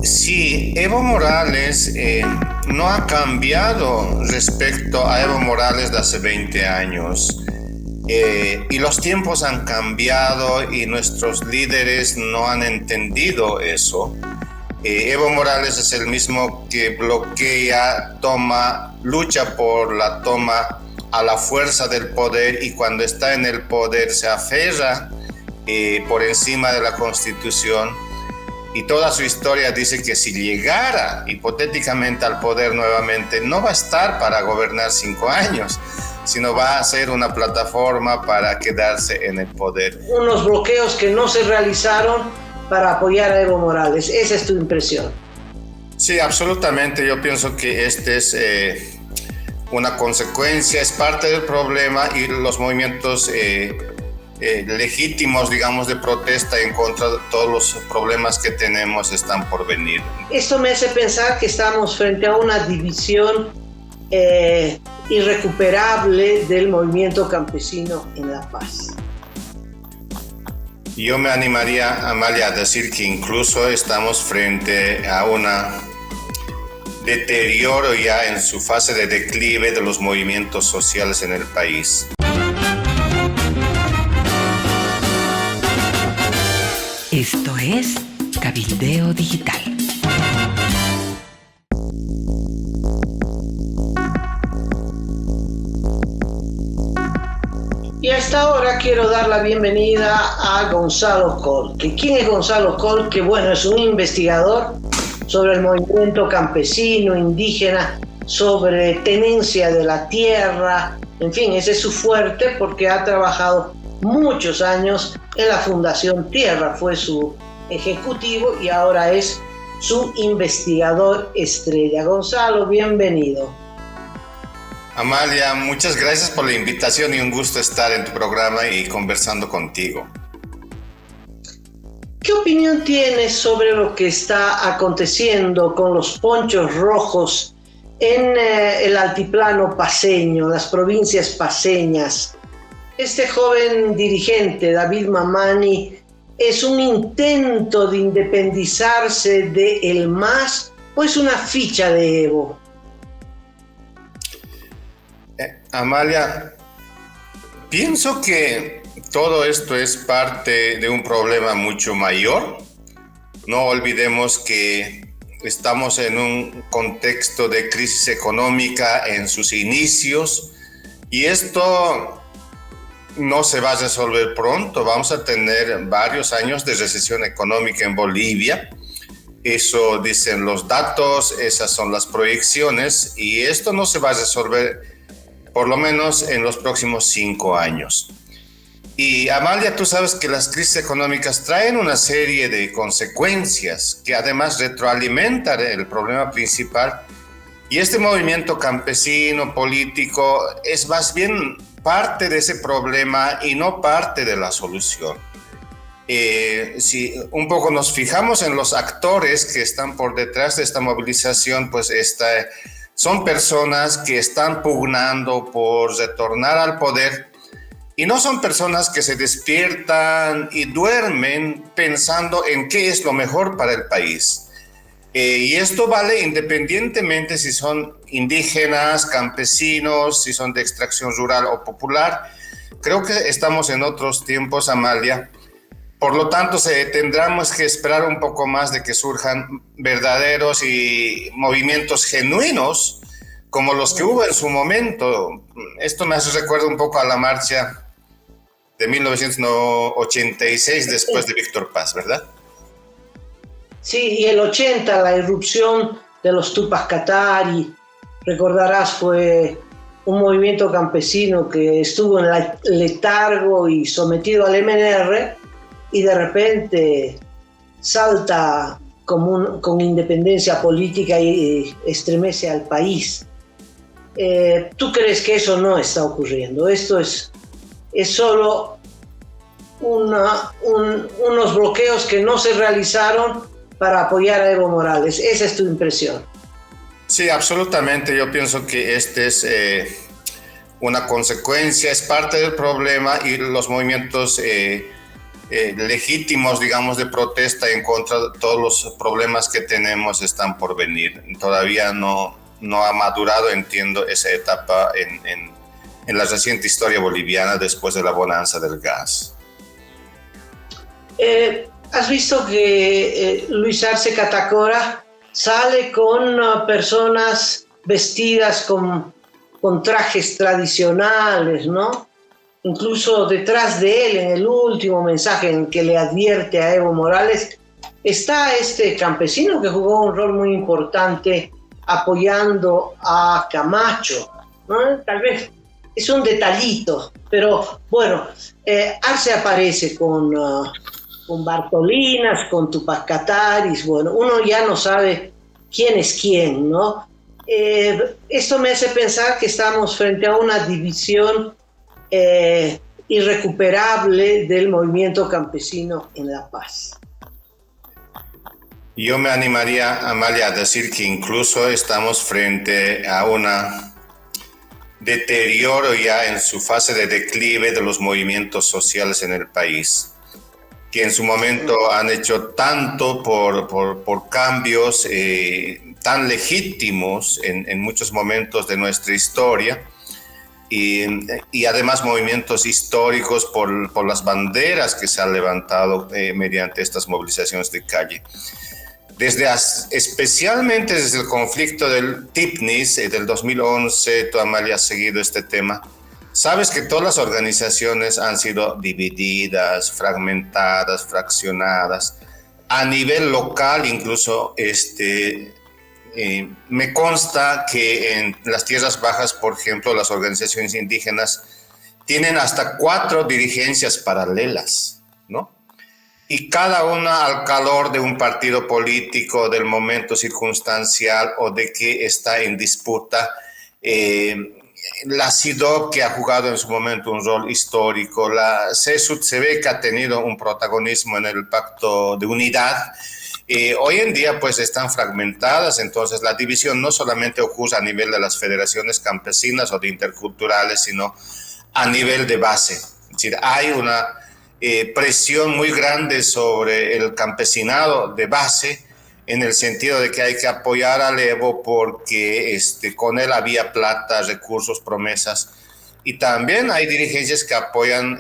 Sí, Evo Morales no ha cambiado respecto a Evo Morales de hace 20 años. Y los tiempos han cambiado y nuestros líderes no han entendido eso. Evo Morales es el mismo que bloquea, lucha por la toma a la fuerza del poder, y cuando está en el poder se aferra por encima de la Constitución. Y toda su historia dice que si llegara hipotéticamente al poder nuevamente, no va a estar para gobernar 5 años, sino va a ser una plataforma para quedarse en el poder. Unos bloqueos que no se realizaron para apoyar a Evo Morales. Esa es tu impresión. Sí, absolutamente. Yo pienso que este es una consecuencia, es parte del problema, y los movimientos legítimos, digamos, de protesta en contra de todos los problemas que tenemos están por venir. Esto me hace pensar que estamos frente a una división irrecuperable del movimiento campesino en La Paz. Yo me animaría, Amalia, a decir que incluso estamos frente a un deterioro ya en su fase de declive de los movimientos sociales en el país. Esto es Cabildeo Digital. Y a esta hora quiero dar la bienvenida a Gonzalo Colque. ¿Quién es Gonzalo Colque? Bueno, es un investigador sobre el movimiento campesino, indígena, sobre tenencia de la tierra. En fin, ese es su fuerte porque ha trabajado muchos años en la Fundación Tierra, fue su ejecutivo y ahora es su investigador estrella. Gonzalo, bienvenido. Amalia, muchas gracias por la invitación y un gusto estar en tu programa y conversando contigo. ¿Qué opinión tienes sobre lo que está aconteciendo con los ponchos rojos en el altiplano paceño, las provincias paceñas? Este joven dirigente, David Mamani, ¿es un intento de independizarse de el MAS o es una ficha de Evo? Amalia, pienso que todo esto es parte de un problema mucho mayor. No olvidemos que estamos en un contexto de crisis económica en sus inicios, y esto no se va a resolver pronto. Vamos a tener varios años de recesión económica en Bolivia. Eso dicen los datos, esas son las proyecciones, y esto no se va a resolver por lo menos en los próximos 5 años. Y Amalia, tú sabes que las crisis económicas traen una serie de consecuencias que además retroalimentan el problema principal, y este movimiento campesino político es más bien parte de ese problema y no parte de la solución. Si un poco nos fijamos en los actores que están por detrás de esta movilización, pues son personas que están pugnando por retornar al poder, y no son personas que se despiertan y duermen pensando en qué es lo mejor para el país. Y esto vale independientemente si son indígenas, campesinos, si son de extracción rural o popular. Creo que estamos en otros tiempos, Amalia. Por lo tanto, tendremos que esperar un poco más de que surjan verdaderos y movimientos genuinos como los que hubo en su momento. Esto me hace recuerdo un poco a la marcha de 1986 después de Víctor Paz, ¿verdad? Sí, y el 80, la irrupción de los Tupac Katari, recordarás, fue un movimiento campesino que estuvo en letargo y sometido al MNR, y de repente salta con independencia política y estremece al país. ¿Tú crees que eso no está ocurriendo? Esto es solo unos bloqueos que no se realizaron para apoyar a Evo Morales. Esa es tu impresión. Sí, absolutamente. Yo pienso que este es una consecuencia, es parte del problema, y los movimientos legítimos, digamos, de protesta en contra de todos los problemas que tenemos están por venir. Todavía no ha madurado, entiendo, esa etapa en la reciente historia boliviana después de la bonanza del gas. ¿Has visto que Luis Arce Catacora sale con personas vestidas con trajes tradicionales, ¿no? Incluso detrás de él, en el último mensaje en que le advierte a Evo Morales, está este campesino que jugó un rol muy importante apoyando a Camacho, ¿no? Tal vez es un detallito, pero bueno, Arce aparece con Bartolinas, con Tupac Kataris, bueno, uno ya no sabe quién es quién, ¿no? Esto me hace pensar que estamos frente a una división irrecuperable del movimiento campesino en La Paz. Yo me animaría, Amalia, a decir que incluso estamos frente a un deterioro ya en su fase de declive de los movimientos sociales en el país, que en su momento han hecho tanto por cambios tan legítimos en muchos momentos de nuestra historia, y además movimientos históricos por las banderas que se han levantado mediante estas movilizaciones de calle. Especialmente desde el conflicto del Tipnis del 2011, tú, Amalia, has seguido este tema. Sabes que todas las organizaciones han sido divididas, fragmentadas, fraccionadas. A nivel local, incluso, me consta que en las tierras bajas, por ejemplo, las organizaciones indígenas tienen hasta 4 dirigencias paralelas, ¿no? Y cada una al calor de un partido político, del momento circunstancial o de que está en disputa. La CIDOB, que ha jugado en su momento un rol histórico, la CESUD se ve que ha tenido un protagonismo en el Pacto de Unidad. Hoy en día pues están fragmentadas, entonces la división no solamente ocurre a nivel de las federaciones campesinas o de interculturales, sino a nivel de base. Es decir, hay una presión muy grande sobre el campesinado de base, en el sentido de que hay que apoyar al Evo porque con él había plata, recursos, promesas, y también hay dirigencias que apoyan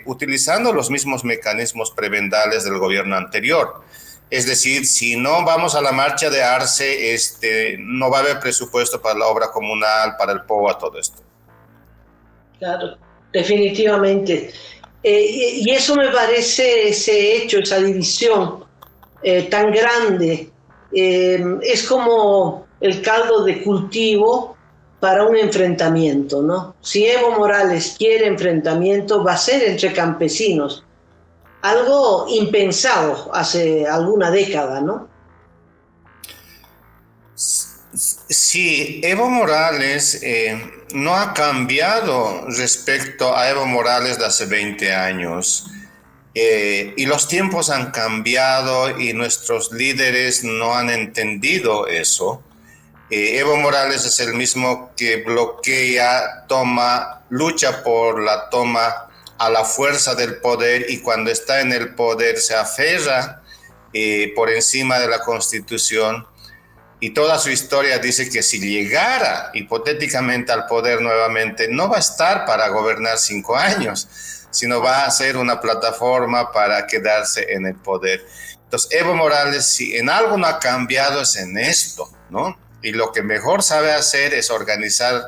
utilizando los mismos mecanismos prebendales del gobierno anterior. Es decir, si no vamos a la marcha de Arce, no va a haber presupuesto para la obra comunal, para el POA, todo esto. Claro, definitivamente. Y eso me parece, ese hecho, esa división tan grande, es como el caldo de cultivo para un enfrentamiento, ¿no? Si Evo Morales quiere enfrentamiento, va a ser entre campesinos. Algo impensado hace alguna década, ¿no? Sí, Evo Morales no ha cambiado respecto a Evo Morales de hace 20 años. Y los tiempos han cambiado y nuestros líderes no han entendido eso. Evo Morales es el mismo que bloquea, lucha por la toma a la fuerza del poder, y cuando está en el poder se aferra por encima de la Constitución, y toda su historia dice que si llegara hipotéticamente al poder nuevamente, no va a estar para gobernar 5 años, sino va a ser una plataforma para quedarse en el poder. Entonces, Evo Morales, si en algo no ha cambiado, es en esto, ¿no? Y lo que mejor sabe hacer es organizar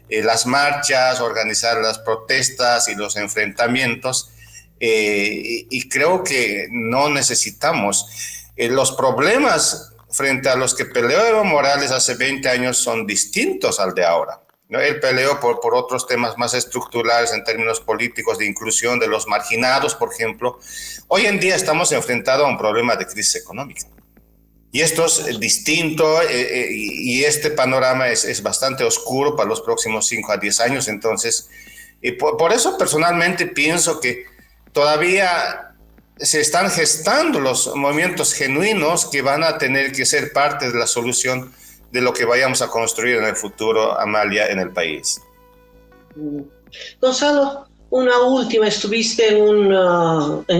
las marchas, organizar las protestas y los enfrentamientos, y creo que no necesitamos. Los problemas frente a los que peleó Evo Morales hace 20 años son distintos al de ahora, ¿no? Él peleó por otros temas más estructurales en términos políticos, de inclusión de los marginados, por ejemplo. Hoy en día estamos enfrentados a un problema de crisis económica. Y esto es distinto, y este panorama es bastante oscuro para los próximos 5 a 10 años. Entonces, por eso personalmente pienso que todavía se están gestando los movimientos genuinos que van a tener que ser parte de la solución de lo que vayamos a construir en el futuro, Amalia, en el país. Gonzalo, una última, estuviste en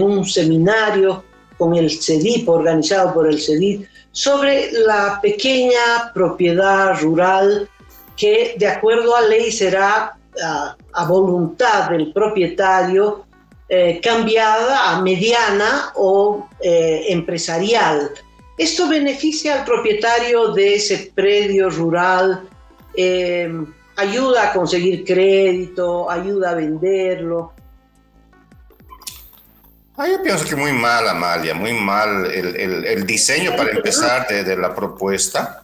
un seminario con el CEDIP, organizado por el CEDIP, sobre la pequeña propiedad rural que de acuerdo a ley será a voluntad del propietario cambiada a mediana o empresarial. ¿Esto beneficia al propietario de ese predio rural? ¿Ayuda a conseguir crédito? ¿Ayuda a venderlo? Yo pienso que muy mal, Amalia, muy mal el diseño para empezar de la propuesta,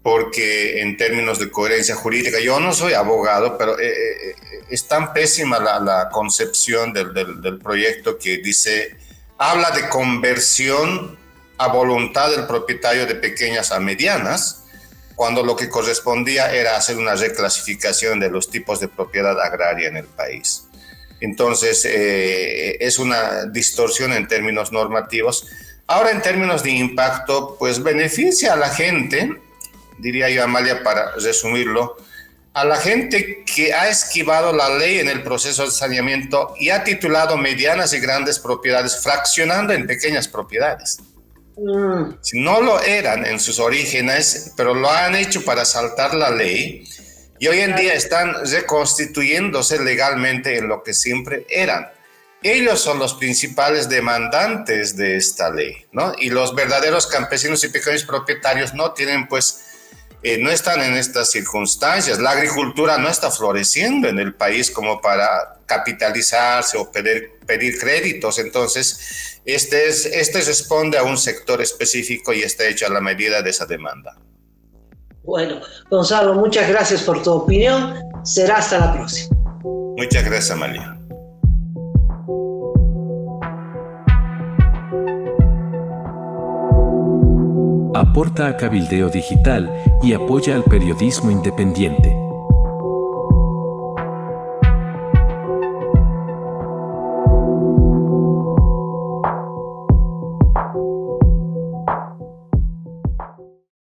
porque en términos de coherencia jurídica, yo no soy abogado, pero es tan pésima la concepción del proyecto que dice, habla de conversión a voluntad del propietario de pequeñas a medianas, cuando lo que correspondía era hacer una reclasificación de los tipos de propiedad agraria en el país. Entonces, es una distorsión en términos normativos. Ahora, en términos de impacto, pues beneficia a la gente, diría yo, Amalia, para resumirlo, a la gente que ha esquivado la ley en el proceso de saneamiento y ha titulado medianas y grandes propiedades, fraccionando en pequeñas propiedades. Si no lo eran en sus orígenes, pero lo han hecho para saltar la ley, y hoy en día están reconstituyéndose legalmente en lo que siempre eran. Ellos son los principales demandantes de esta ley, ¿no? Y los verdaderos campesinos y pequeños propietarios no tienen, no están en estas circunstancias. La agricultura no está floreciendo en el país como para capitalizarse o pedir créditos. Entonces, este responde a un sector específico y está hecho a la medida de esa demanda. Bueno, Gonzalo, muchas gracias por tu opinión. Será hasta la próxima. Muchas gracias, Amalia. Aporta a Cabildeo Digital y apoya al periodismo independiente.